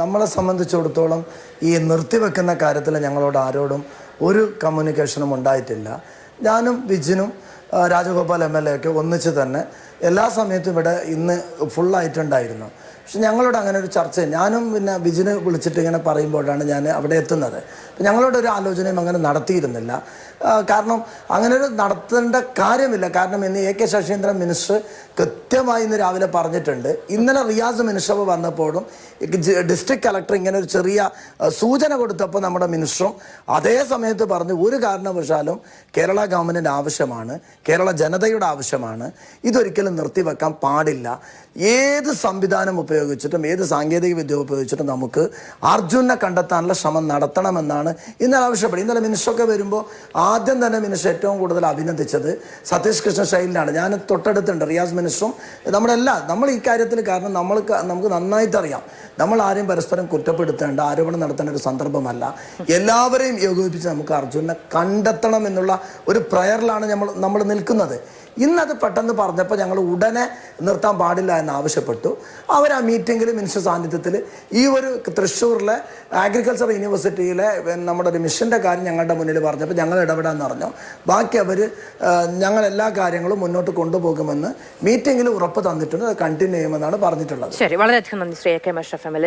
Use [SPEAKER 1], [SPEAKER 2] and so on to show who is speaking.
[SPEAKER 1] നമ്മളെ സംബന്ധിച്ചിടത്തോളം ഈ നിർത്തിവെക്കുന്ന കാര്യത്തിൽ ഞങ്ങളോട് ആരോടും ഒരു കമ്മ്യൂണിക്കേഷനും ഉണ്ടായിട്ടില്ല. ഞാനും വിജിനും രാജഗോപാൽ MLA ഒക്കെ ഒന്നിച്ച് തന്നെ എല്ലാ സമയത്തും ഇവിടെ ഇന്ന് ഫുള്ളായിട്ടുണ്ടായിരുന്നു. പക്ഷെ ഞങ്ങളോട് അങ്ങനെ ഒരു ചർച്ച ഞാനും പിന്നെ വിജിന് വിളിച്ചിട്ട് ഇങ്ങനെ പറയുമ്പോഴാണ് ഞാൻ അവിടെ എത്തുന്നത്. അപ്പം ഞങ്ങളോടൊരു ആലോചനയും അങ്ങനെ നടത്തിയിരുന്നില്ല. കാരണം അങ്ങനെ ഒരു നടത്തേണ്ട കാര്യമില്ല. കാരണം ഇന്ന് AK ശശീന്ദ്രൻ മിനിസ്റ്റർ കൃത്യമായി ഇന്ന് രാവിലെ പറഞ്ഞിട്ടുണ്ട്. ഇന്നലെ റിയാസ് മിനിസ്റ്റർ വന്നപ്പോഴും ഡിസ്ട്രിക്ട് കളക്ടർ ഇങ്ങനെ ഒരു ചെറിയ സൂചന കൊടുത്തപ്പോൾ നമ്മുടെ മിനിസ്റ്ററും അതേ സമയത്ത് പറഞ്ഞു ഒരു കാരണവശാലും കേരള ഗവൺമെൻറ്റിൻ്റെ ആവശ്യമാണ്, കേരള ജനതയുടെ ആവശ്യമാണ്, ഇതൊരിക്കലും നിർത്തിവെക്കാൻ പാടില്ല. ഏത് സംവിധാനം ഉപയോഗിച്ചിട്ടും ഏത് സാങ്കേതിക വിദ്യ ഉപയോഗിച്ചിട്ടും നമുക്ക് അർജുനെ കണ്ടെത്താനുള്ള ശ്രമം നടത്തണമെന്നാണ് ഇന്നലെ ആവശ്യപ്പെടുന്നത്. ഇന്നലെ മിനിസ്റ്ററൊക്കെ വരുമ്പോൾ ആദ്യം തന്നെ മിനിസ്റ്റർ ഏറ്റവും കൂടുതൽ അഭിനന്ദിച്ചത് സതീഷ് കൃഷ്ണ ശൈലിനാണ്. ഞാൻ തൊട്ടടുത്തുണ്ട് റിയാസ് മിനിസ്റ്ററും നമ്മൾ ഈ കാര്യത്തിൽ. കാരണം നമുക്ക് നന്നായിട്ട് അറിയാം നമ്മൾ ആരെയും പരസ്പരം കുറ്റപ്പെടുത്തേണ്ട ആരോപണം നടത്തേണ്ട ഒരു സന്ദർഭമല്ല. എല്ലാവരെയും ഏകോപിപ്പിച്ച് നമുക്ക് അർജുനെ കണ്ടെത്തണം എന്നുള്ള ഒരു പ്രയറിലാണ് നമ്മൾ നിൽക്കുന്നത്. ഇന്നത് പെട്ടെന്ന് പറഞ്ഞപ്പോൾ ഞങ്ങൾ ഉടനെ നിർത്താൻ പാടില്ല എന്ന് ആവശ്യപ്പെട്ടു. അവർ ആ മീറ്റിങ്ങിൽ മിനിസ്റ്റർ സാന്നിധ്യത്തിൽ ഈ ഒരു തൃശ്ശൂരിലെ അഗ്രികൾച്ചർ യൂണിവേഴ്സിറ്റിയിലെ നമ്മുടെ ഒരു മിഷൻ്റെ കാര്യം ഞങ്ങളുടെ മുന്നിൽ പറഞ്ഞപ്പോൾ ഞങ്ങൾ ഇടപെടാമെന്ന് പറഞ്ഞു. ബാക്കി അവർ ഞങ്ങൾ എല്ലാ കാര്യങ്ങളും മുന്നോട്ട് കൊണ്ടുപോകുമെന്ന് മീറ്റിങ്ങിൽ ഉറപ്പ് തന്നിട്ടുണ്ട്. അത് കണ്ടിന്യൂ ചെയ്യുമെന്നാണ് പറഞ്ഞിട്ടുള്ളത്.
[SPEAKER 2] ശരി, വളരെയധികം നന്ദി ശ്രീ AK അഷ്റഫ് MLA.